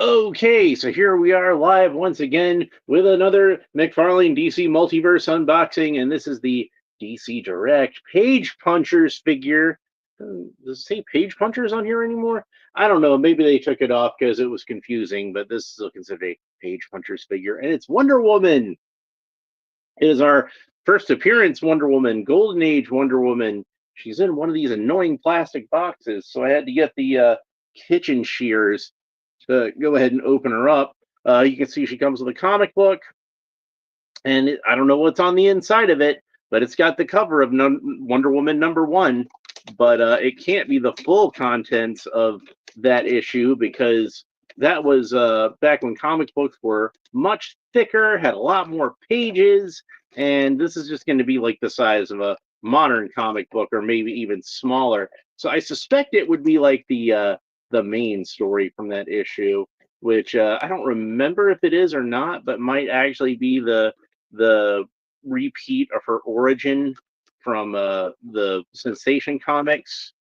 Okay, so here we are live once again with another Mcfarlane DC Multiverse unboxing, and this is the DC Direct Page Punchers figure. Does it say Page Punchers on here anymore? I don't know. Maybe they took it off because it was confusing, but this is still considered a Page Punchers figure, and it's Wonder Woman. It is our first appearance Wonder Woman, Golden Age Wonder Woman. She's in one of these annoying plastic boxes, so I had to get the kitchen shears to go ahead and open her up. You can see she comes with a comic book, and I don't know what's on the inside of it, but it's got the cover of Wonder Woman #1. But it can't be the full contents of that issue because that was back when comic books were much thicker, had a lot more pages, and this is just going to be like the size of a modern comic book or maybe even smaller. So I suspect it would be like the main story from that issue, which I don't remember if it is or not, but might actually be the repeat of her origin from the Sensation Comics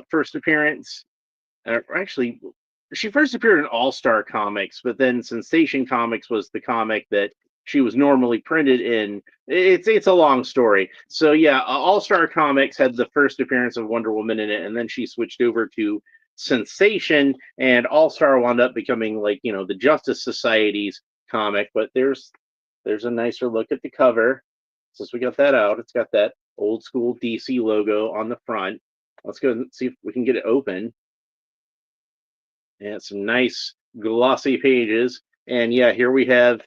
first appearance. Actually, she first appeared in All Star Comics, but then Sensation Comics was the comic that she was normally printed in. It's a long story. So yeah, All Star Comics had the first appearance of Wonder Woman in it, and then she switched over to Sensation, and All Star wound up becoming like the Justice Society's comic. But there's a nicer look at the cover. Since we got that out, it's got that old school DC logo on the front. Let's go and see if we can get it open. And some nice glossy pages. And yeah, here we have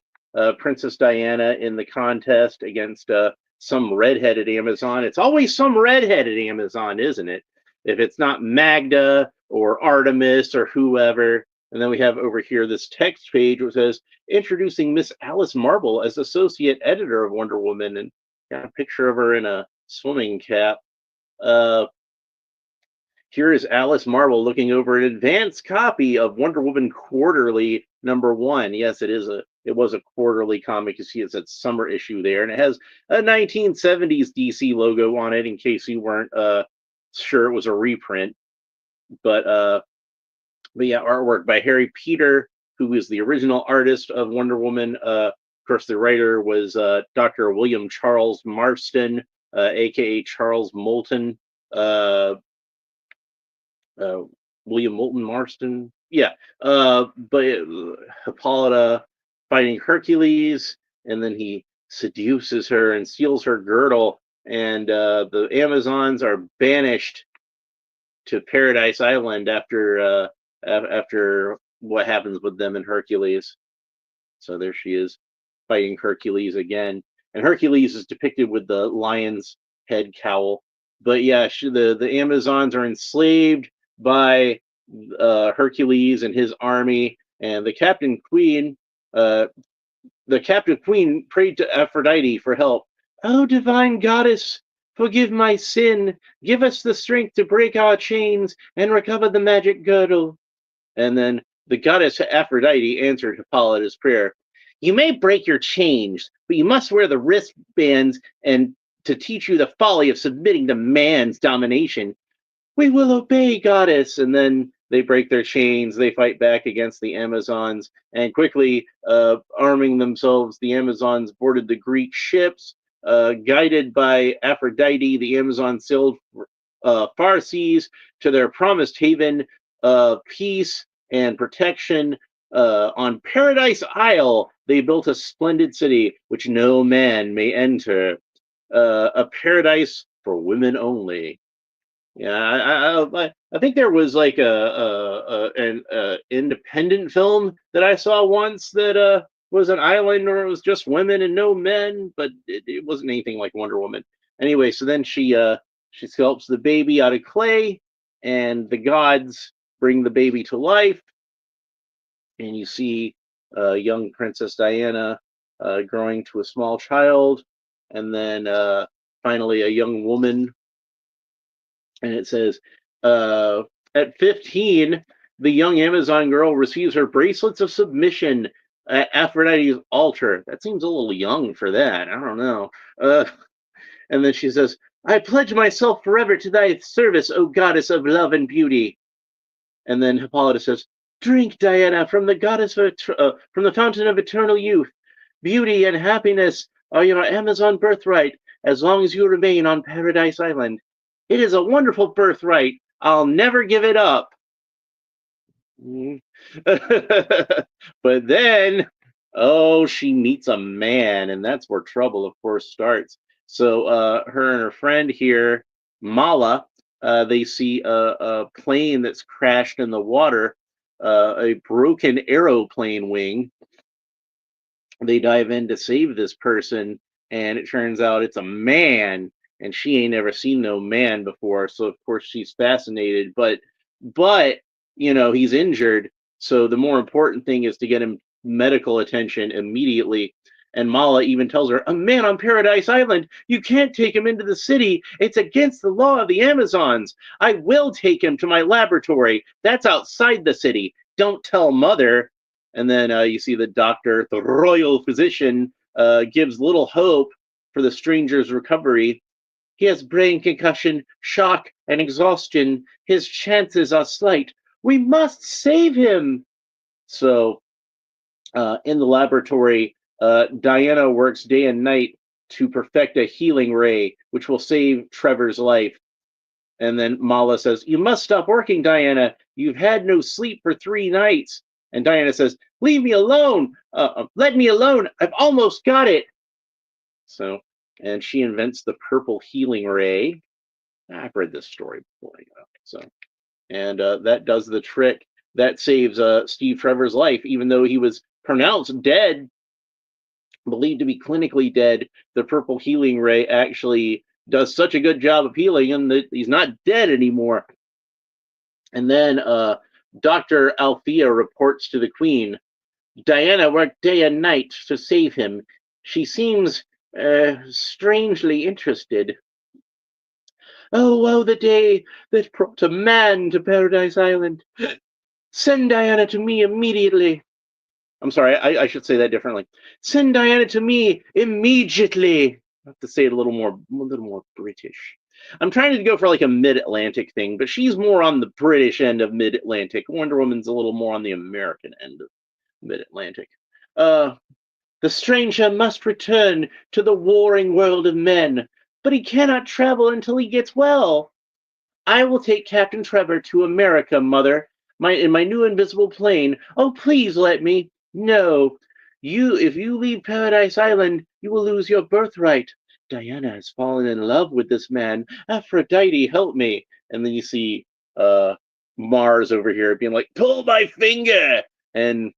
Princess Diana in the contest against some redheaded Amazon. It's always some redheaded Amazon, isn't it? If it's not Magda or Artemis or whoever. And then we have over here this text page which says introducing Miss Alice Marble as associate editor of Wonder Woman, and got a picture of her in a swimming cap. Uh, Here is Alice Marble looking over an advanced copy of Wonder Woman Quarterly #1. Yes, it was a quarterly comic. You see, it's that summer issue there, and it has a 1970s DC logo on it in case you weren't sure it was a reprint. But but yeah, artwork by Harry Peter, who is the original artist of Wonder Woman. Of course, the writer was Dr. William Charles Marston, aka Charles Moulton. Uh, uh, William Moulton Marston. Yeah, but Hippolyta fighting Hercules, and then he seduces her and steals her girdle, and the Amazons are banished to Paradise Island after what happens with them and Hercules. So there she is fighting Hercules again, and Hercules is depicted with the lion's head cowl. But yeah, the Amazons are enslaved by Hercules and his army, and uh, the Captain Queen prayed to Aphrodite for help. Oh, divine goddess, forgive my sin. Give us the strength to break our chains and recover the magic girdle. And then the goddess Aphrodite answered Hippolyta's prayer. You may break your chains, but you must wear the wristbands and to teach you the folly of submitting to man's domination. We will obey, goddess. And then they break their chains. They fight back against the Amazons, and quickly arming themselves, the Amazons boarded the Greek ships. Guided by Aphrodite, the Amazons sailed far seas to their promised haven of peace and protection. On Paradise Isle, they built a splendid city which no man may enter, a paradise for women only. Yeah, I think there was like an independent film that I saw once that was an island where it was just women and no men, but it wasn't anything like Wonder Woman. Anyway, so then she sculpts the baby out of clay, and the gods bring the baby to life, and you see young Princess Diana growing to a small child, and then finally a young woman. And it says, uh, at 15, the young Amazon girl receives her bracelets of submission at Aphrodite's altar. That seems a little young for that. I don't know. And then she says, I pledge myself forever to thy service, O goddess of love and beauty. And then Hippolyta says, Drink, Diana, from the from the fountain of eternal youth. Beauty and happiness are your Amazon birthright as long as you remain on Paradise Island. It is a wonderful birthright. I'll never give it up. But then, oh, she meets a man, and that's where trouble, of course, starts. So, her and her friend here, Mala, they see a plane that's crashed in the water, a broken aeroplane wing. They dive in to save this person, and it turns out it's a man, and she ain't never seen no man before. So of course she's fascinated, but he's injured. So the more important thing is to get him medical attention immediately. And Mala even tells her, "A man on Paradise Island. You can't take him into the city. It's against the law of the Amazons. I will take him to my laboratory. That's outside the city. Don't tell Mother." And then you see the doctor, the royal physician, gives little hope for the stranger's recovery. He has brain concussion, shock, and exhaustion. His chances are slight. We must save him. So, in the laboratory, Diana works day and night to perfect a healing ray, which will save Trevor's life. And then Mala says, "You must stop working, Diana. You've had no sleep for 3 nights." And Diana says, "Leave me alone. Let me alone. I've almost got it." So, and she invents the purple healing ray. I've read this story before. So, and that does the trick. That saves Steve Trevor's life, even though he was pronounced dead, believed to be clinically dead. The purple healing ray actually does such a good job of healing him that he's not dead anymore. And then Dr. Althea reports to the Queen. Diana worked day and night to save him. She seems strangely interested. Oh, woe the day that brought a man to Paradise Island. Send Diana to me immediately. I'm sorry, I should say that differently. Send Diana to me immediately. I have to say it a little more British. I'm trying to go for like a mid-Atlantic thing, but she's more on the British end of mid-Atlantic. Wonder Woman's a little more on the American end of mid-Atlantic. The stranger must return to the warring world of men, but he cannot travel until he gets well. I will take Captain Trevor to America, Mother, in my new invisible plane. Oh, please let me. No. If you leave Paradise Island, you will lose your birthright. Diana has fallen in love with this man. Aphrodite, help me. And then you see Mars over here being like, pull my finger. And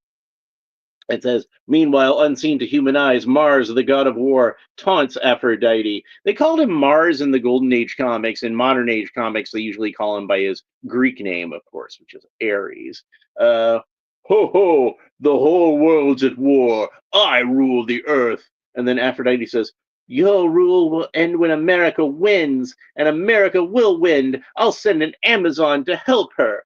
it says, meanwhile, unseen to human eyes, Mars, the god of war, taunts Aphrodite. They called him Mars in the Golden Age comics. In modern age comics, they usually call him by his Greek name, of course, which is Ares. Ho ho, the whole world's at war. I rule the earth. And then Aphrodite says, your rule will end when America wins, and America will win. I'll send an Amazon to help her.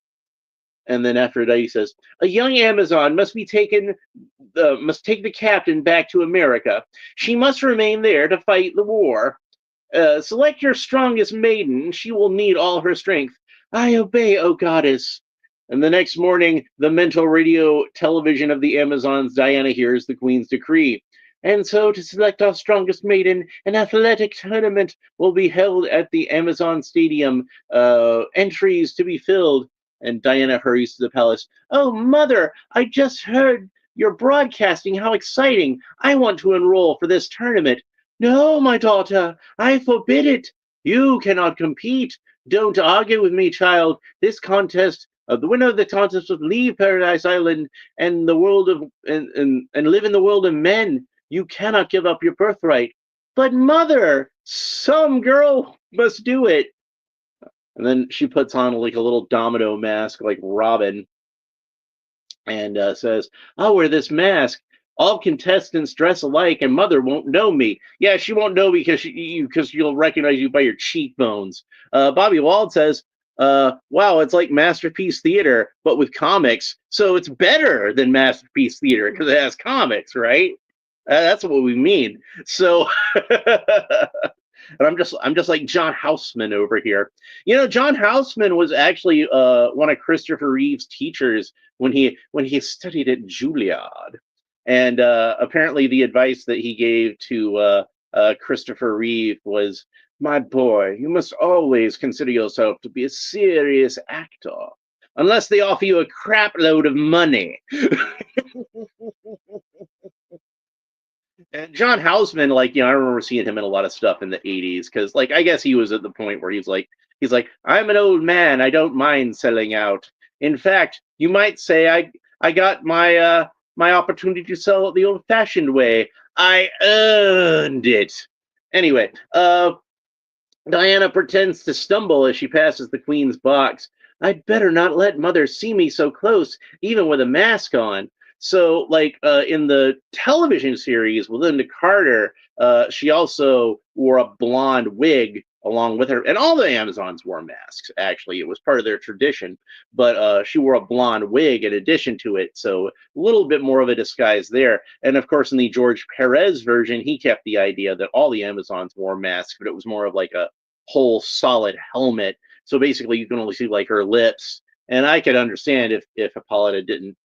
And then Aphrodite says, a young Amazon must take the captain back to America. She must remain there to fight the war. Select your strongest maiden. She will need all her strength. I obey, O goddess. And the next morning, the mental radio television of the Amazons, Diana hears the Queen's decree. And so, to select our strongest maiden, an athletic tournament will be held at the Amazon Stadium. Entries to be filled. And Diana hurries to the palace. Oh, Mother, I just heard you're broadcasting. How exciting. I want to enroll for this tournament. No, my daughter, I forbid it. You cannot compete. Don't argue with me, child. This contest, the winner of the contest will leave Paradise Island and the world of and live in the world of men. You cannot give up your birthright. But Mother, some girl must do it. And then she puts on like a little domino mask like Robin and says, I'll wear this mask. All contestants dress alike and Mother won't know me. Yeah, she won't know because you'll recognize you by your cheekbones. Bobby Wald says, wow, it's like Masterpiece Theater, but with comics. So it's better than Masterpiece Theater because it has comics, right? That's what we mean. So... And I'm just like John Houseman over here. You know, John Houseman was actually one of Christopher Reeve's teachers when he studied at Juilliard, and apparently the advice that he gave to Christopher Reeve was, "My boy, you must always consider yourself to be a serious actor, unless they offer you a crap load of money." And John Houseman, like, I remember seeing him in a lot of stuff in the '80s because, like, I guess he was at the point where he's like, "I'm an old man. I don't mind selling out. In fact, you might say I got my opportunity to sell it the old-fashioned way. I earned it." Anyway, Diana pretends to stumble as she passes the Queen's box. "I'd better not let Mother see me so close, even with a mask on." So, like, in the television series with Linda Carter, she also wore a blonde wig along with her, and all the Amazons wore masks. Actually, it was part of their tradition, but she wore a blonde wig in addition to it, so a little bit more of a disguise there. And of course, in the George Perez version, he kept the idea that all the Amazons wore masks, but it was more of like a whole solid helmet. So basically, you can only see like her lips. And I could understand if Hippolyta didn't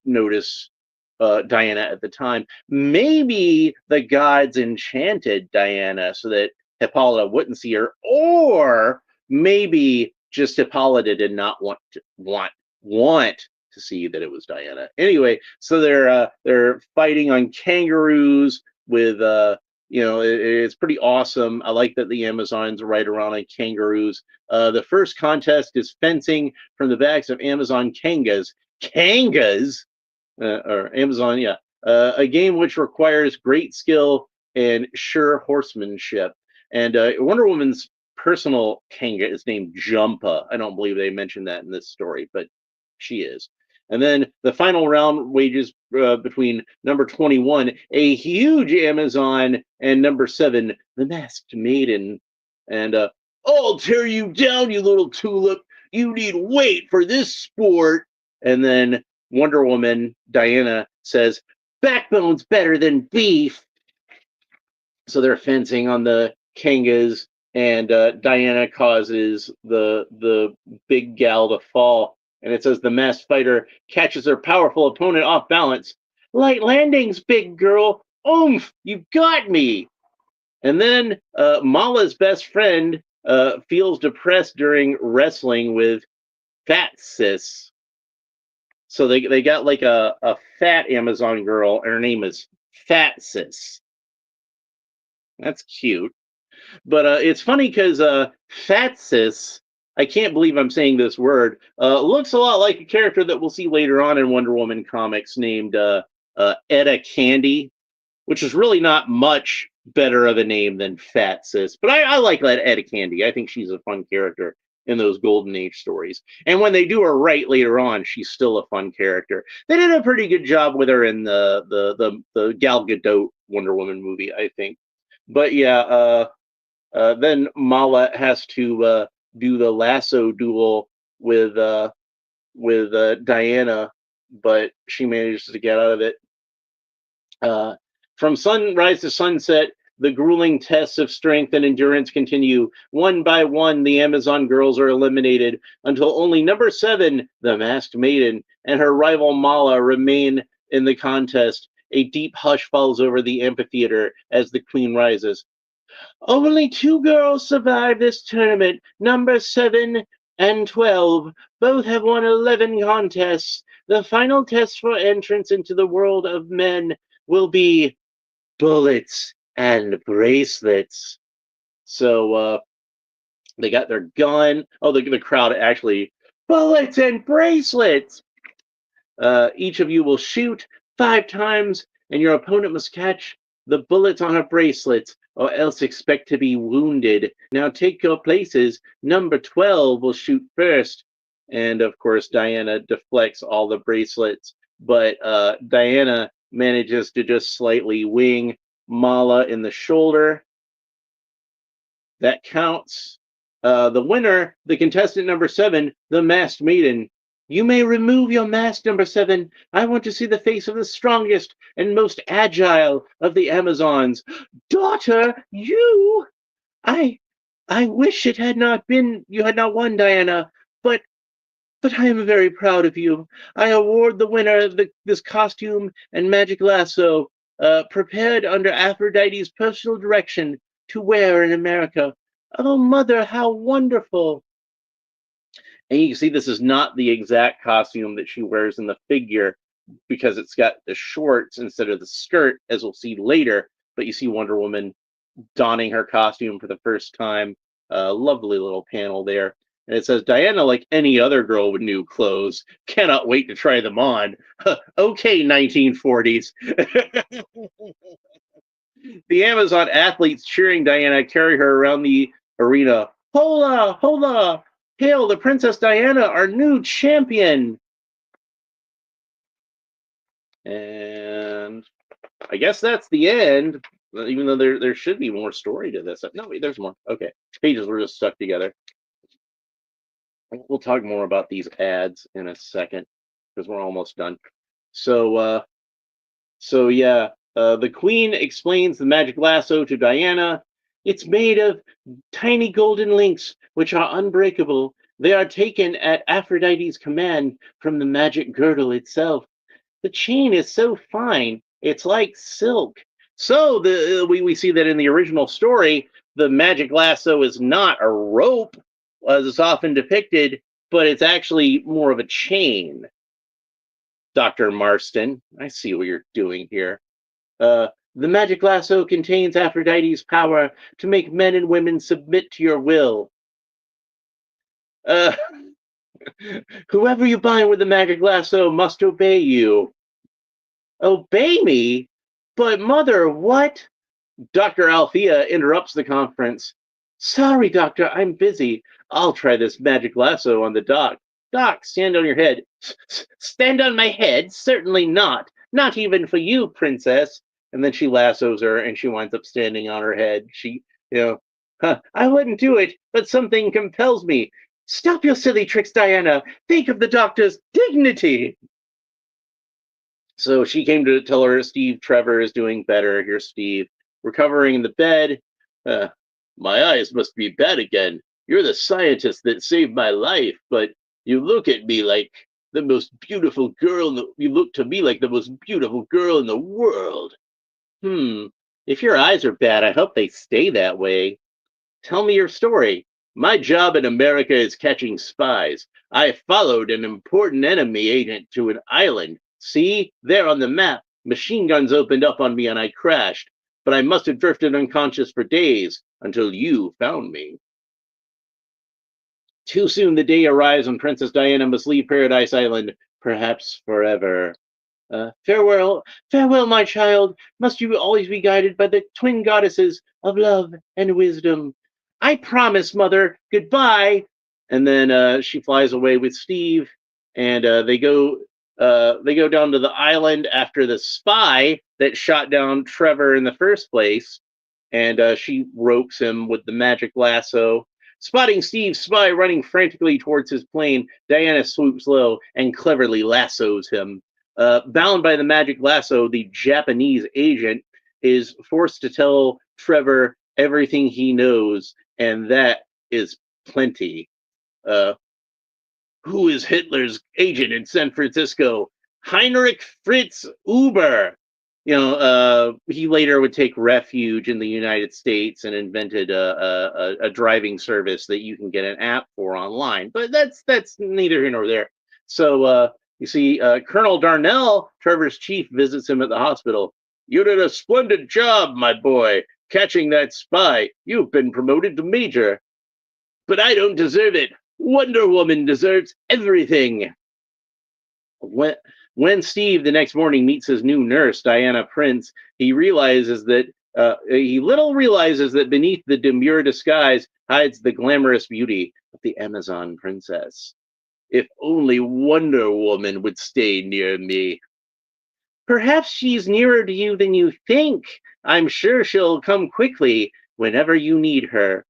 notice Diana at the time. Maybe the gods enchanted Diana so that Hippolyta wouldn't see her, or maybe just Hippolyta did not want to see that it was Diana. Anyway, so they're fighting on kangaroos with it's pretty awesome. I like that the Amazons ride around on kangaroos. The first contest is fencing from the backs of Amazon kangas. Kangas, or Amazon, yeah. A game which requires great skill and sure horsemanship. And Wonder Woman's personal kanga is named Jumpa. I don't believe they mentioned that in this story, but she is. And then the final round wages between number 21, a huge Amazon, and number 7, the Masked Maiden. And "I'll tear you down, you little tulip. You need weight for this sport." And then Wonder Woman, Diana, says, "Backbone's better than beef." So they're fencing on the kangas, and Diana causes the big gal to fall. And it says the masked fighter catches her powerful opponent off balance. "Light landings, big girl. Oomph! You got me." And then Mala's best friend feels depressed during wrestling with Fat Sis. So they got like a fat Amazon girl, and her name is Fat Sis. That's cute. But it's funny because Fat Sis, I can't believe I'm saying this word, looks a lot like a character that we'll see later on in Wonder Woman comics named Etta Candy, which is really not much better of a name than Fat Sis. But I like that Etta Candy. I think she's a fun character in those Golden Age stories. And when they do her right later on, she's still a fun character. They did a pretty good job with her in the Gal Gadot Wonder Woman movie, I think. But yeah, then Mala has to do the lasso duel with Diana, but she manages to get out of it. From sunrise to sunset, the grueling tests of strength and endurance continue. One by one, the Amazon girls are eliminated until only number 7, the Masked Maiden, and her rival Mala remain in the contest. A deep hush falls over the amphitheater as the Queen rises. "Only 2 girls survive this tournament. Number 7 and 12. Both have won 11 contests. The final test for entrance into the world of men will be bullets and bracelets." So they got their gun. Oh, the crowd actually, "Bullets and bracelets." Each of you will shoot 5 times, and your opponent must catch the bullets on her bracelets, or else expect to be wounded. Now take your places. Number 12 will shoot first. And of course, Diana deflects all the bracelets, but Diana manages to just slightly wing Mala in the shoulder. That counts. The winner, the contestant number 7, the Masked Maiden. "You may remove your mask, number 7. I want to see the face of the strongest and most agile of the Amazons." "Daughter, you! I wish it had not been, you had not won, Diana, but But I am very proud of you. I award the winner of this costume and magic lasso, prepared under Aphrodite's personal direction to wear in America. Oh, mother, how wonderful! And you can see this is not the exact costume that she wears in the figure because it's got the shorts instead of the skirt, as we'll see later. But you see Wonder Woman donning her costume for the first time. Lovely little panel there. And it says, Diana, like any other girl with new clothes, cannot wait to try them on. Okay, 1940s. The Amazon athletes cheering Diana carry her around the arena. Hola, hola! Hail the Princess Diana, our new champion! And I guess that's the end. Even though there should be more story to this. No, wait, there's more. Okay, pages were just stuck together. We'll talk more about these ads in a second because we're almost done. So yeah, the Queen explains the magic lasso to Diana. It's made of tiny golden links which are unbreakable. They are taken at Aphrodite's command from the magic girdle itself. The chain is so fine, it's like silk. So we see that in the original story, the magic lasso is not a rope, as is often depicted, but it's actually more of a chain. Dr. Marston, I see what you're doing here. The magic lasso contains Aphrodite's power to make men and women submit to your will. Uh, Whoever you bind with the magic lasso must obey you. Obey me? But mother, what? Dr. Althea interrupts the conference. Sorry, doctor, I'm busy. I'll try this magic lasso on the doc. Doc, stand on your head. Stand on my head? Certainly not. Not even for you, princess. And then she lassos her and she winds up standing on her head. I wouldn't do it, but something compels me. Stop your silly tricks, Diana. Think of the doctor's dignity. So she came to tell her Steve Trevor is doing better. Here's Steve recovering in the bed. Uh, my eyes must be bad again. You're the scientist that saved my life, but you look at me like the most beautiful girl. You look to me like the most beautiful girl in the world. If your eyes are bad, I hope they stay that way. Tell me your story. My job in America is catching spies. I followed an important enemy agent to an island. See, there on the map, machine guns opened up on me and I crashed. But I must have drifted unconscious for days until you found me. Too soon the day arrives when Princess Diana must leave Paradise Island, perhaps forever. Farewell, farewell, my child. Must you always be guided by the twin goddesses of love and wisdom. I promise, mother. Goodbye. And then she flies away with Steve, and they go down to the island after the spy that shot down Trevor in the first place, and she ropes him with the magic lasso. Spotting Steve's spy running frantically towards his plane, Diana swoops low and cleverly lassos him. Bound by the magic lasso, the Japanese agent is forced to tell Trevor everything he knows, and that is plenty. Uh, who is Hitler's agent in San Francisco? Heinrich Fritz Uber. He later would take refuge in the United States and invented a driving service that you can get an app for online. But that's neither here nor there. So you see, Colonel Darnell, Trevor's chief, visits him at the hospital. You did a splendid job, my boy, catching that spy. You've been promoted to major. But I don't deserve it. Wonder Woman deserves everything. When Steve the next morning meets his new nurse, Diana Prince, he little realizes that beneath the demure disguise hides the glamorous beauty of the Amazon princess. If only Wonder Woman would stay near me. Perhaps she's nearer to you than you think. I'm sure she'll come quickly whenever you need her.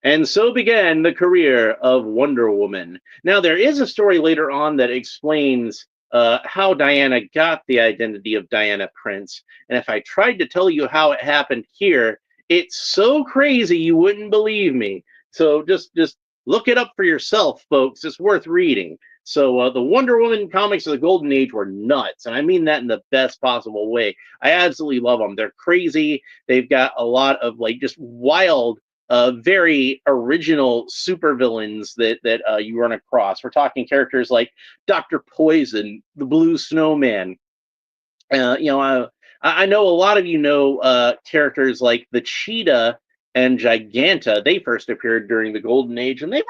And so began the career of Wonder Woman. Now, there is a story later on that explains how Diana got the identity of Diana Prince. And if I tried to tell you how it happened here, it's so crazy you wouldn't believe me. So just look it up for yourself, folks. It's worth reading. So the Wonder Woman comics of the Golden Age were nuts, and I mean that in the best possible way. I absolutely love them. They're crazy. They've got a lot of like just wild, very original supervillains that you run across. We're talking characters like Doctor Poison, the Blue Snowman. You know, I know a lot of you know characters like the Cheetah and Giganta. They first appeared during the Golden Age, and they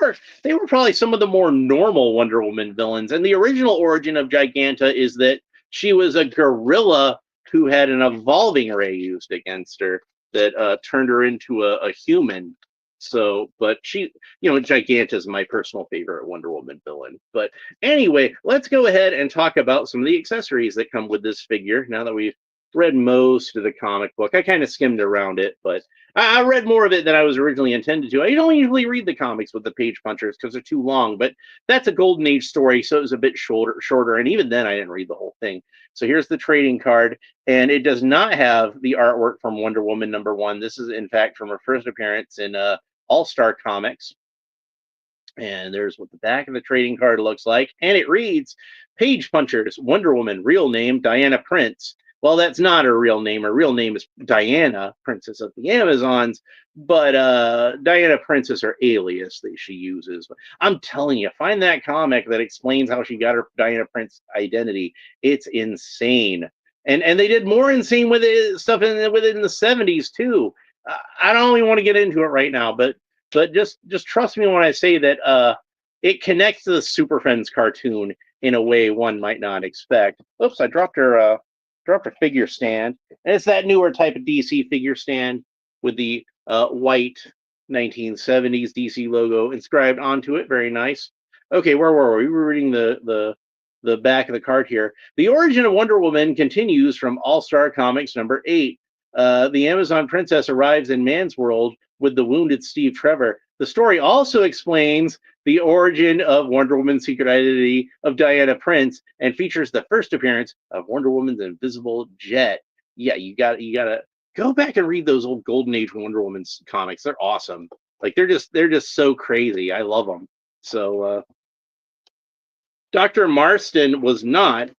were probably some of the more normal Wonder Woman villains. And the original origin of Giganta is that she was a gorilla who had an evolving ray used against her that turned her into a human. So, but she, you know, Giganta is my personal favorite Wonder Woman villain. But anyway, let's go ahead and talk about some of the accessories that come with this figure. Now that we've read most of the comic book, I kind of skimmed around it, but I read more of it than I was originally intended to. I don't usually read the comics with the page punchers because they're too long, but that's a Golden Age story, so it was a bit shorter, and even then I didn't read the whole thing. So here's the trading card, and it does not have the artwork from Wonder Woman #1. This is, in fact, from her first appearance in All-Star Comics. And there's what the back of the trading card looks like. And it reads, Page Punchers, Wonder Woman, real name, Diana Prince. Well, that's not her real name. Her real name is Diana, Princess of the Amazons. But Diana Prince is her alias that she uses. I'm telling you, find that comic that explains how she got her Diana Prince identity. It's insane. And they did more insane with it, stuff with it in the 70s, too. I don't even want to get into it right now, but just trust me when I say that it connects to the Super Friends cartoon in a way one might not expect. Oops, I dropped her figure stand, and it's that newer type of DC figure stand with the white 1970s DC logo inscribed onto it. Very nice. Okay, where were we? We were reading the back of the card here. The origin of Wonder Woman continues from All Star Comics #8. The Amazon princess arrives in man's world with the wounded Steve Trevor. The story also explains the origin of Wonder Woman's secret identity of Diana Prince and features the first appearance of Wonder Woman's invisible jet. Yeah, you gotta go back and read those old Golden Age Wonder Woman comics. They're awesome. Like they're just so crazy. I love them. So Dr. Marston was not,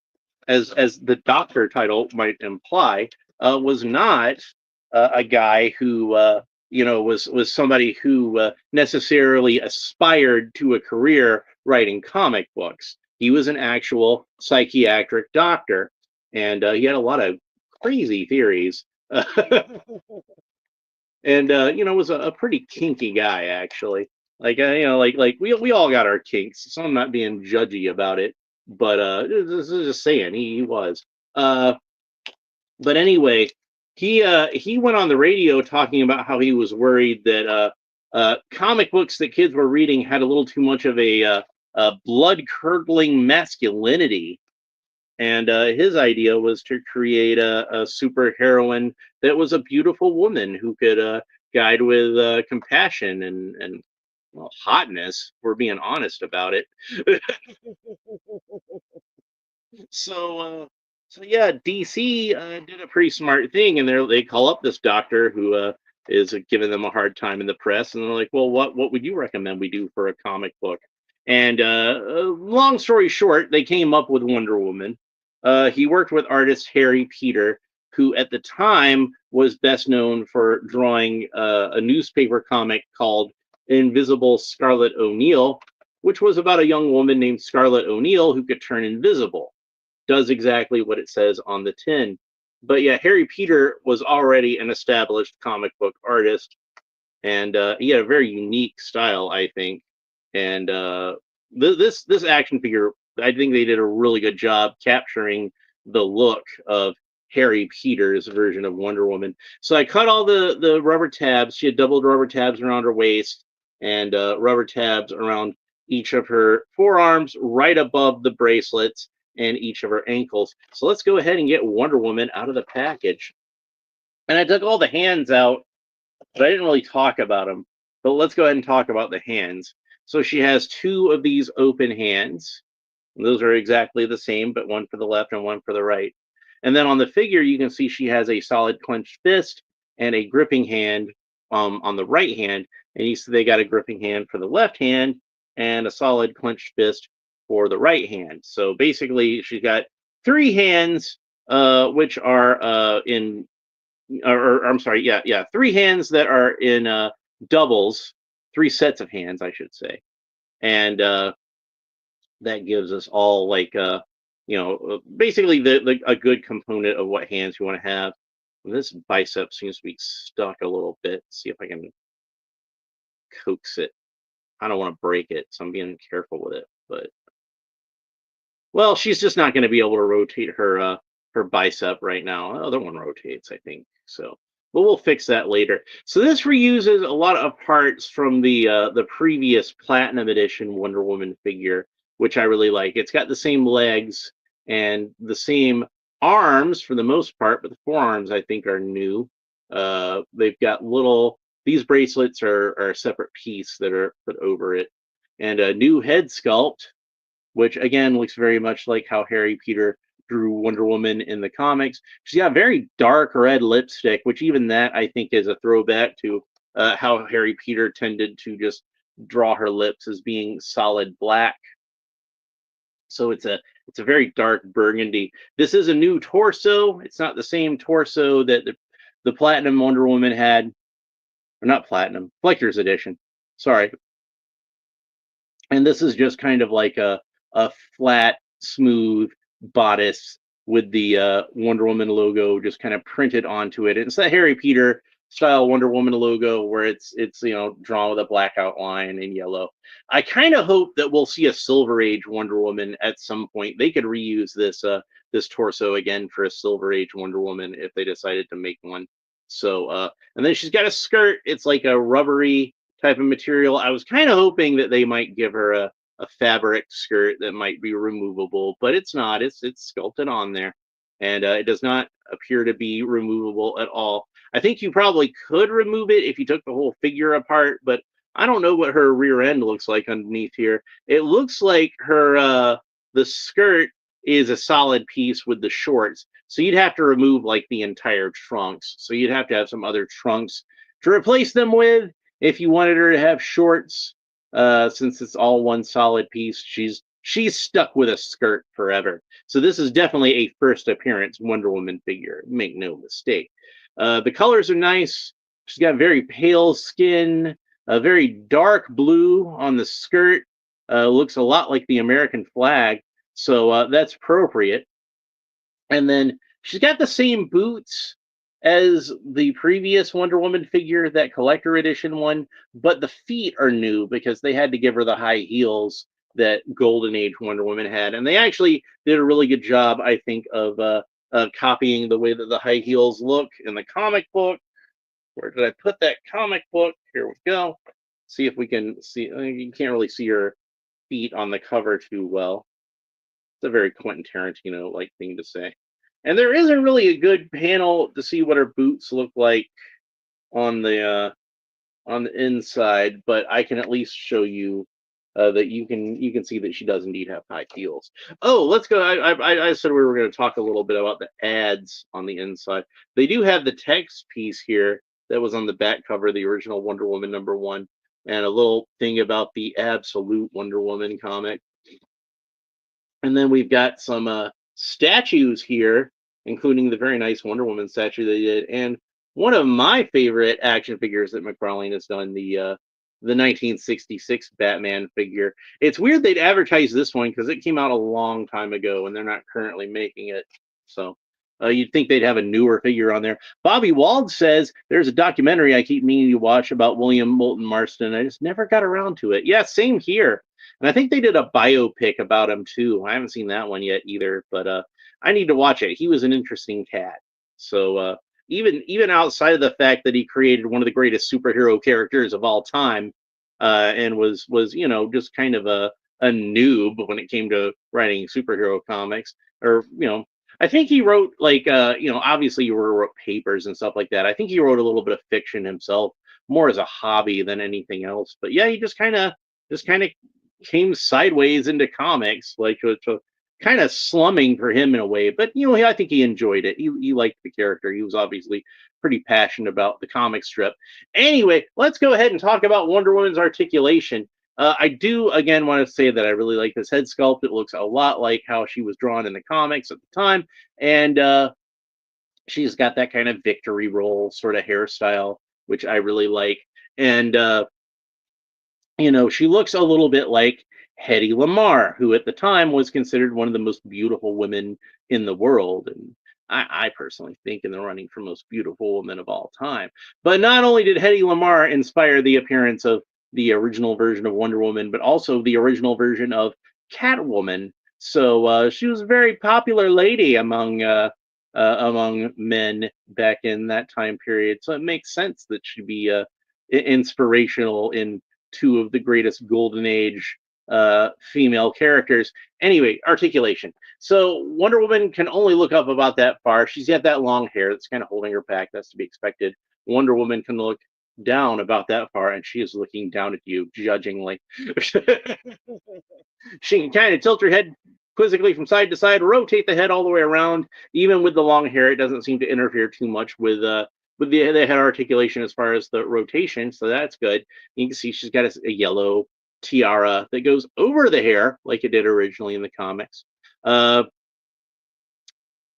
as the doctor title might imply, was not a guy who was somebody who necessarily aspired to a career writing comic books. He was an actual psychiatric doctor, and he had a lot of crazy theories. And was a pretty kinky guy actually. Like like we all got our kinks, so I'm not being judgy about it, but this is just saying he was. But anyway, he went on the radio talking about how he was worried that comic books that kids were reading had a little too much of a blood curdling masculinity. And his idea was to create a super heroine that was a beautiful woman who could guide with compassion and well, hotness. If we're being honest about it. So yeah, DC did a pretty smart thing, and they call up this doctor who is giving them a hard time in the press, and they're like, "Well, what would you recommend we do for a comic book?" And long story short, they came up with Wonder Woman. He worked with artist Harry Peter, who at the time was best known for drawing a newspaper comic called Invisible Scarlet O'Neill, which was about a young woman named Scarlet O'Neill who could turn invisible. Does exactly what it says on the tin. But yeah, Harry Peter was already an established comic book artist, and he had a very unique style, I think. And this action figure, I think they did a really good job capturing the look of Harry Peter's version of Wonder Woman. So I cut all the rubber tabs. She had doubled rubber tabs around her waist and rubber tabs around each of her forearms, right above the bracelets and each of her ankles. So let's go ahead and get Wonder Woman out of the package. And I took all the hands out, but I didn't really talk about them. But let's go ahead and talk about the hands. So she has two of these open hands. Those are exactly the same, but one for the left and one for the right. And then on the figure, you can see she has a solid clenched fist and a gripping hand on the right hand. And you see they got a gripping hand for the left hand and a solid clenched fist for the right hand. So basically, she's got three hands, which are or I'm sorry, yeah, three hands that are in doubles, three sets of hands, I should say, and that gives us all like basically the a good component of what hands you want to have. This bicep seems to be stuck a little bit. See if I can coax it. I don't want to break it, so I'm being careful with it. But well, she's just not going to be able to rotate her bicep right now. The other one rotates, I think. So, but we'll fix that later. So this reuses a lot of parts from the previous Platinum Edition Wonder Woman figure, which I really like. It's got the same legs and the same arms for the most part, but the forearms I think are new. They've got little. These bracelets are a separate piece that are put over it, and a new head sculpt, which again looks very much like how Harry Peter drew Wonder Woman in the comics. She's got very dark red lipstick, which even that I think is a throwback to how Harry Peter tended to just draw her lips as being solid black. So it's a very dark burgundy. This is a new torso. It's not the same torso that the Platinum Wonder Woman had, or not Platinum, Collector's Edition. Sorry. And this is just kind of like a flat, smooth bodice with the Wonder Woman logo just kind of printed onto it. It's that Harry Peter style Wonder Woman logo where it's drawn with a black outline in yellow. I kind of hope that we'll see a Silver Age Wonder Woman at some point. They could reuse this torso again for a Silver Age Wonder Woman if they decided to make one. So and then she's got a skirt. It's like a rubbery type of material. I was kind of hoping that they might give her a fabric skirt that might be removable, but it's not. It's sculpted on there, and it does not appear to be removable at all. I think you probably could remove it if you took the whole figure apart, but I don't know what her rear end looks like underneath here. It looks like her the skirt is a solid piece with the shorts, so you'd have to remove like the entire trunks. So you'd have to have some other trunks to replace them with if you wanted her to have shorts. Since it's all one solid piece, she's stuck with a skirt forever. So this is definitely a first appearance Wonder Woman figure. Make no mistake. The colors are nice. She's got very pale skin, a very dark blue on the skirt. Looks a lot like the American flag, so that's appropriate. And then she's got the same boots as the previous Wonder Woman figure, that collector edition one, but the feet are new because they had to give her the high heels that Golden Age Wonder Woman had. And they actually did a really good job, I think, of copying the way that the high heels look in the comic book. Where did I put that comic book? Here we go. See if we can see. You can't really see her feet on the cover too well. It's a very Quentin Tarantino-like thing to say. And there isn't really a good panel to see what her boots look like on the inside, but I can at least show you that you can see that she does indeed have high heels. Oh, let's go. I said we were going to talk a little bit about the ads on the inside. They do have the text piece here that was on the back cover, the original Wonder Woman #1, and a little thing about the Absolute Wonder Woman comic. And then we've got some statues here, including the very nice Wonder Woman statue they did, and one of my favorite action figures that Mcfarlane has done, the 1966 Batman figure. It's weird they'd advertise this one because it came out a long time ago, and they're not currently making it. So you'd think they'd have a newer figure on there. Bobby Wald says there's a documentary I keep meaning to watch about William Moulton Marston. I just never got around to it. Yeah, same here. And I think they did a biopic about him too. I haven't seen that one yet either, but I need to watch it. He was an interesting cat. So even outside of the fact that he created one of the greatest superhero characters of all time, and was just kind of a noob when it came to writing superhero comics, or I think he wrote like obviously he wrote papers and stuff like that. I think he wrote a little bit of fiction himself, more as a hobby than anything else. But yeah, he just kind of came sideways into comics, like to kind of slumming for him in a way. But I think he enjoyed it. He liked the character. He was obviously pretty passionate about the comic strip. Anyway, let's go ahead and talk about Wonder Woman's articulation. I do again want to say that I really like this head sculpt. It looks a lot like how she was drawn in the comics at the time, and she's got that kind of victory roll sort of hairstyle, which I really like. And she looks a little bit like Hedy Lamarr, who at the time was considered one of the most beautiful women in the world. And I personally think in the running for most beautiful woman of all time. But not only did Hedy Lamarr inspire the appearance of the original version of Wonder Woman, but also the original version of Catwoman. So she was a very popular lady among men back in that time period. So it makes sense that she'd be inspirational in two of the greatest golden age female characters. Anyway, articulation. So Wonder Woman can only look up about that far. She's got that long hair that's kind of holding her back. That's to be expected. Wonder Woman can look down about that far, and she is looking down at you judgingly. She can kind of tilt her head quizzically from side to side, rotate the head all the way around. Even with the long hair, it doesn't seem to interfere too much with the head articulation as far as the rotation, so that's good. You can see she's got a yellow tiara that goes over the hair like it did originally in the comics.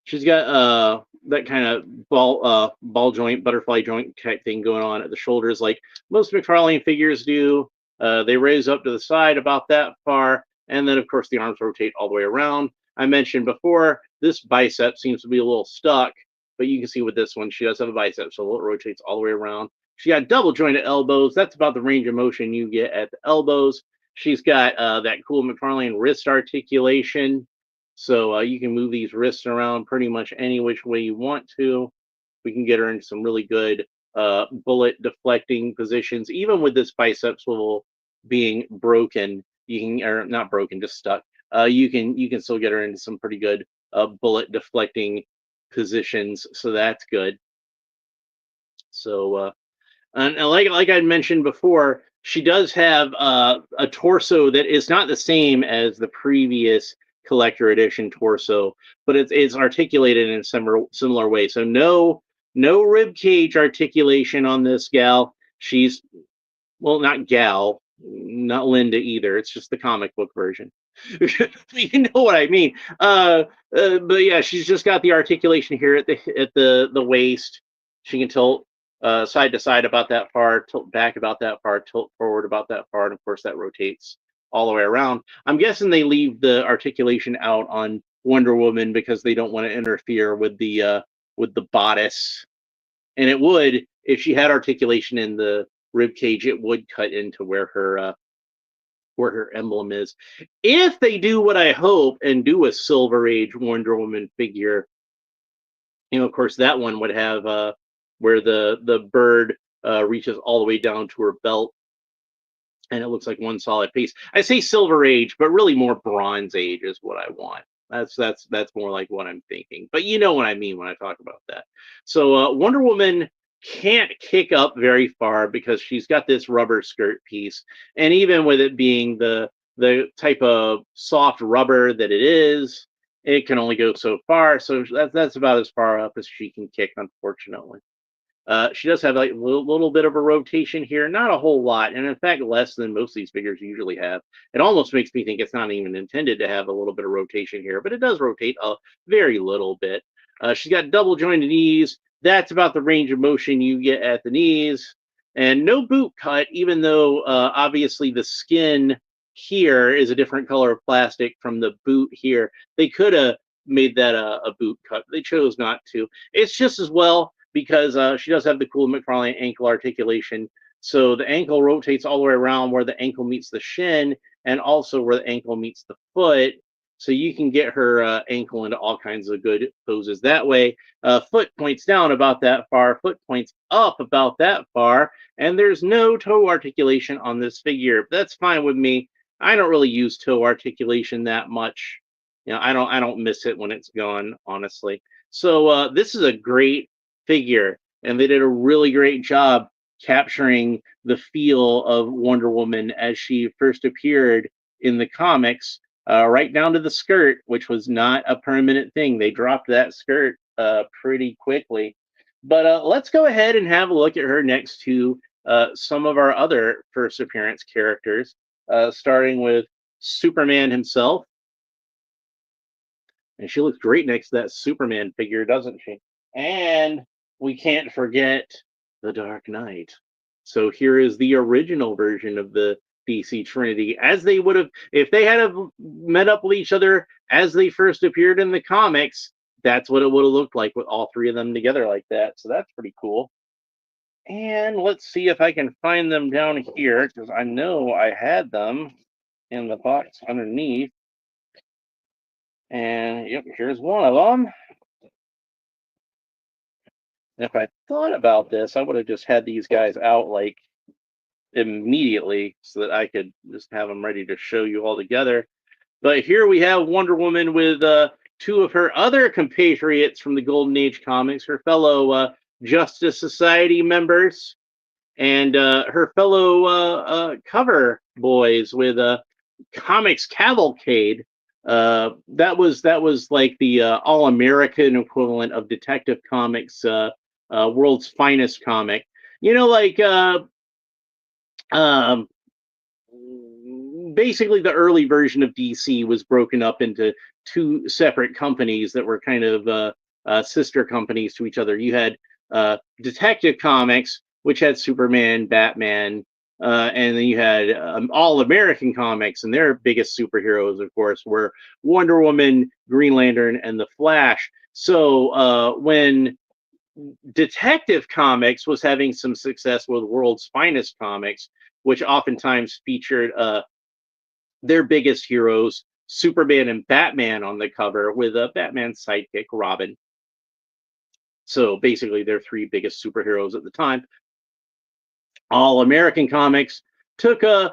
She's got that kind of ball joint, butterfly joint type thing going on at the shoulders, like most Mcfarlane figures do. They raise up to the side about that far, and then of course the arms rotate all the way around. I mentioned before this bicep seems to be a little stuck, but you can see with this one she does have a bicep, so it rotates all the way around. She got double jointed elbows. That's about the range of motion you get at the elbows. She's got that cool Mcfarlane wrist articulation. So you can move these wrists around pretty much any which way you want to. We can get her into some really good bullet deflecting positions. Even with this bicep swivel being broken, you can, or not broken, just stuck. You can still get her into some pretty good bullet deflecting positions. So that's good. So and like I mentioned before, she does have a torso that is not the same as the previous collector edition torso, but it's articulated in a similar way. So no rib cage articulation on this gal. She's, well, not gal, not Linda either. It's just the comic book version. You know what I mean. But yeah, she's just got the articulation here at the waist. She can tilt side to side about that far, tilt back about that far, tilt forward about that far, and of course that rotates all the way around. I'm guessing they leave the articulation out on Wonder Woman because they don't want to interfere with the bodice. And it would, if she had articulation in the rib cage, it would cut into where her emblem is. If they do what I hope and do a Silver Age Wonder Woman figure, of course that one would have where the bird reaches all the way down to her belt, and it looks like one solid piece. I say Silver Age, but really more Bronze Age is what I want. That's more like what I'm thinking. But you know what I mean when I talk about that. So Wonder Woman can't kick up very far because she's got this rubber skirt piece, and even with it being the type of soft rubber that it is, it can only go so far. So that's about as far up as she can kick, unfortunately. She does have like a little bit of a rotation here, not a whole lot, and in fact less than most of these figures usually have. It almost makes me think it's not even intended to have a little bit of rotation here, but it does rotate a very little bit. She's got double jointed knees. That's about the range of motion you get at the knees, and no boot cut, even though obviously the skin here is a different color of plastic from the boot here. They could have made that a boot cut. They chose not to. It's just as well because she does have the cool Mcfarlane ankle articulation. So the ankle rotates all the way around where the ankle meets the shin and also where the ankle meets the foot. So you can get her ankle into all kinds of good poses that way. Foot points down about that far, foot points up about that far, and there's no toe articulation on this figure. That's fine with me. I don't really use toe articulation that much. I don't miss it when it's gone, honestly. So this is a great figure, and they did a really great job capturing the feel of Wonder Woman as she first appeared in the comics, right down to the skirt, which was not a permanent thing. They dropped that skirt pretty quickly. But let's go ahead and have a look at her next to some of our other first appearance characters. starting with Superman himself. And she looks great next to that Superman figure, doesn't she? And we can't forget the Dark Knight. So here is the original version of the DC Trinity, as they would have, if they had have met up with each other as they first appeared in the comics. That's what it would have looked like with all three of them together like that. So that's pretty cool. And let's see if I can find them down here, because I know I had them in the box underneath. And yep, here's one of them. If I thought about this, I would have just had these guys out like immediately so that I could just have them ready to show you all together. But here we have Wonder Woman with two of her other compatriots from the Golden Age comics, her fellow Justice Society members, and her fellow cover boys with Comics Cavalcade. That was like the all-American equivalent of Detective Comics, World's Finest comic. You know, like um, basically the early version of DC was broken up into two separate companies that were kind of sister companies to each other. You had Detective Comics, which had Superman, Batman, and then you had All American Comics, and their biggest superheroes, of course, were Wonder Woman, Green Lantern, and the Flash. So when Detective Comics was having some success with World's Finest Comics, which oftentimes featured their biggest heroes, Superman and Batman, on the cover with Batman's sidekick, Robin. So basically, their three biggest superheroes at the time. All American Comics took a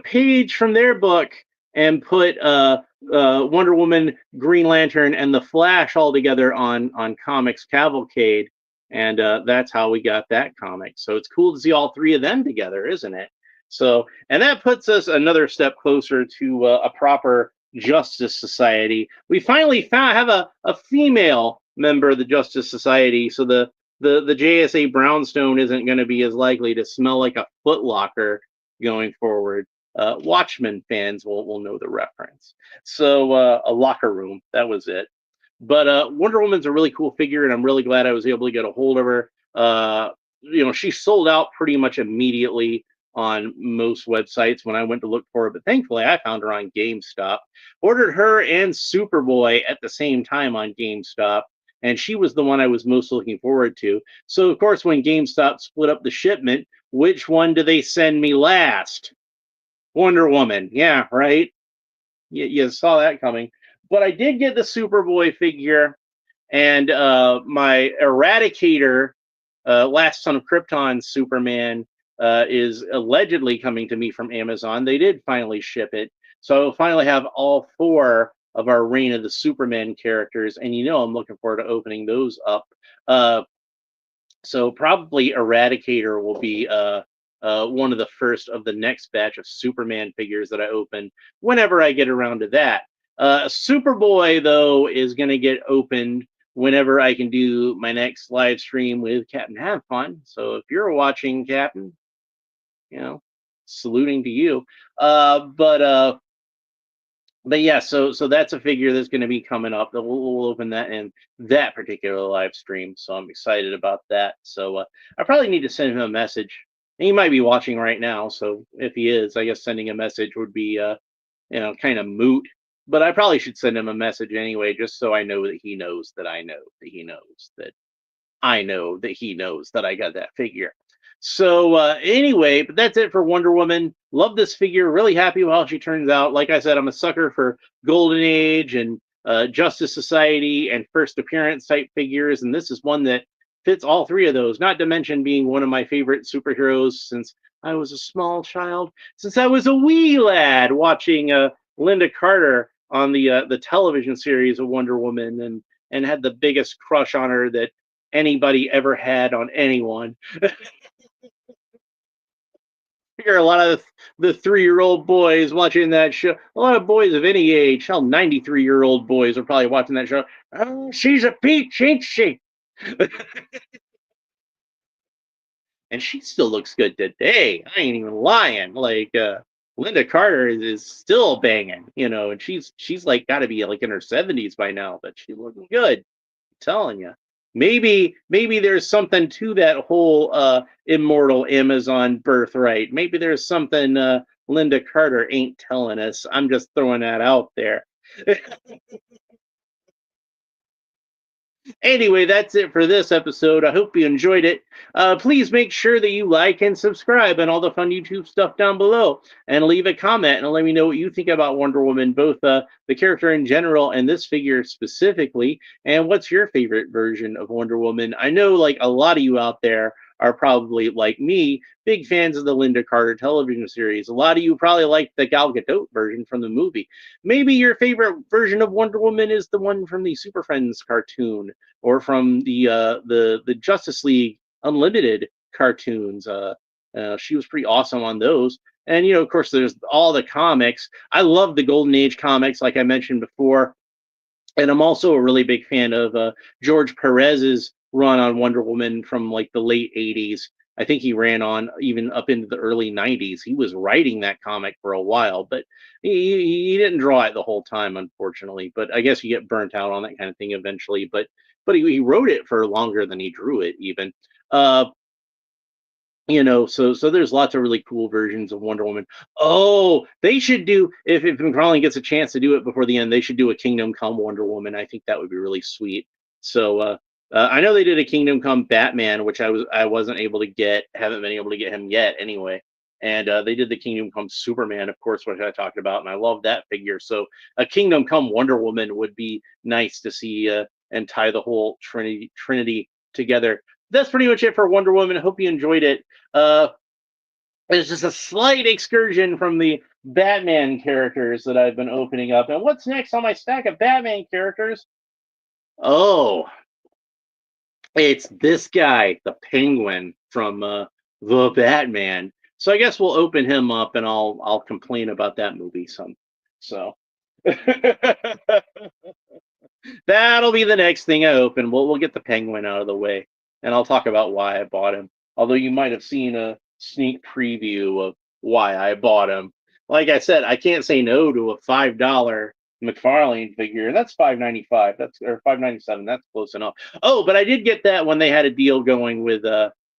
page from their book and put Wonder Woman, Green Lantern, and the Flash all together on Comics Cavalcade, and that's how we got that comic. So it's cool to see all three of them together, isn't it? So, and that puts us another step closer to a proper Justice Society. We finally have a female member of the Justice Society, so the JSA Brownstone isn't going to be as likely to smell like a footlocker going forward. Watchmen fans will know the reference. So a locker room, that was it. But Wonder Woman's a really cool figure, and I'm really glad I was able to get a hold of her. She sold out pretty much immediately on most websites when I went to look for her, but thankfully I found her on GameStop. Ordered her and Superboy at the same time on GameStop, and she was the one I was most looking forward to. So, of course, when GameStop split up the shipment, which one do they send me last? Wonder Woman. Yeah, right? You saw that coming. But I did get the Superboy figure, and my Eradicator, Last Son of Krypton Superman, is allegedly coming to me from Amazon. They did finally ship it. So I'll finally have all four of our Reign of the Superman characters, and I'm looking forward to opening those up. So probably Eradicator will be one of the first of the next batch of Superman figures that I open whenever I get around to that. Superboy, though, is going to get opened whenever I can do my next live stream with Captain Have Fun. So if you're watching, Captain, saluting to you. But yeah, so that's a figure that's going to be coming up. We'll open that in that particular live stream. So I'm excited about that. So I probably need to send him a message. And he might be watching right now. So if he is, I guess sending a message would be kind of moot. But I probably should send him a message anyway, just so I know that he knows that I know that he knows that I know that he knows that I got that figure. So anyway, but that's it for Wonder Woman. Love this figure. Really happy with how she turns out. Like I said, I'm a sucker for Golden Age and Justice Society and first appearance type figures, and this is one that fits all three of those. Not to mention being one of my favorite superheroes since I was a small child, since I was a wee lad watching Linda Carter on the television series of Wonder Woman, and had the biggest crush on her that anybody ever had on anyone. Figure a lot of the 3-year-old boys watching that show, a lot of boys of any age, hell, 93-year-old boys are probably watching that show. Oh, she's a peach, ain't she? And she still looks good today. I ain't even lying. Like, Linda Carter is still banging, and she's like got to be like in her 70s by now, but she's looking good. I'm telling you. Maybe there's something to that whole immortal Amazon birthright. Maybe there's something Linda Carter ain't telling us. I'm just throwing that out there. Anyway, that's it for this episode. I hope you enjoyed it. Please make sure that you like and subscribe and all the fun YouTube stuff down below. And leave a comment and let me know what you think about Wonder Woman, both the character in general and this figure specifically. And what's your favorite version of Wonder Woman? I know, like, a lot of you out there are probably, like me, big fans of the Linda Carter television series. A lot of you probably like the Gal Gadot version from the movie. Maybe your favorite version of Wonder Woman is the one from the Super Friends cartoon, or from the Justice League Unlimited cartoons. She was pretty awesome on those. And of course, there's all the comics. I love the Golden Age comics, like I mentioned before. And I'm also a really big fan of George Perez's run on Wonder Woman from like the late 80s. I think he ran on even up into the early 90s. He was writing that comic for a while, but he didn't draw it the whole time, unfortunately. But I guess you get burnt out on that kind of thing eventually. But he wrote it for longer than he drew it, even. Uh, so there's lots of really cool versions of Wonder Woman. Oh, they should do, if Mcfarlane gets a chance to do it before the end, they should do a Kingdom Come Wonder Woman. I think that would be really sweet. So I know they did a Kingdom Come Batman, which I wasn't able to get, haven't been able to get him yet anyway. And they did the Kingdom Come Superman, of course, which I talked about, and I love that figure. So a Kingdom Come Wonder Woman would be nice to see, and tie the whole Trinity together. That's pretty much it for Wonder Woman. I hope you enjoyed it. Uh, it's just a slight excursion from the Batman characters that I've been opening up. And what's next on my stack of Batman characters? Oh, it's this guy, the Penguin from the Batman. So I guess we'll open him up, and I'll complain about that movie some. So that'll be the next thing I open. We'll get the Penguin out of the way, and I'll talk about why I bought him. Although you might have seen a sneak preview of why I bought him. Like I said, I can't say no to a $5 Mcfarlane figure. That's $5.95. That's, or $5.97. That's close enough. Oh, but I did get that when they had a deal going with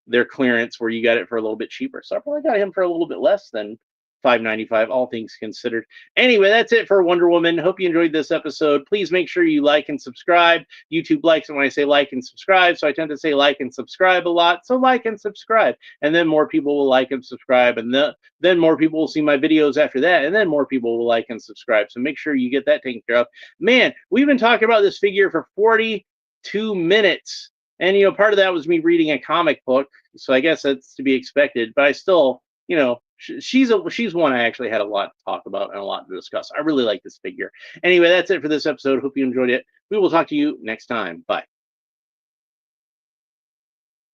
their clearance where you got it for a little bit cheaper. So I probably got him for a little bit less than $5.95, all things considered. Anyway, that's it for Wonder Woman. Hope you enjoyed this episode. Please make sure you like and subscribe. YouTube likes it when I say like and subscribe, so I tend to say like and subscribe a lot. So like and subscribe, and then more people will like and subscribe, and then more people will see my videos after that, and then more people will like and subscribe. So make sure you get that taken care of. Man, we've been talking about this figure for 42 minutes. And, part of that was me reading a comic book, so I guess that's to be expected. But I still, she's one I actually had a lot to talk about and a lot to discuss. I really like this figure. Anyway, that's it for this episode. Hope you enjoyed it. We will talk to you next time. Bye.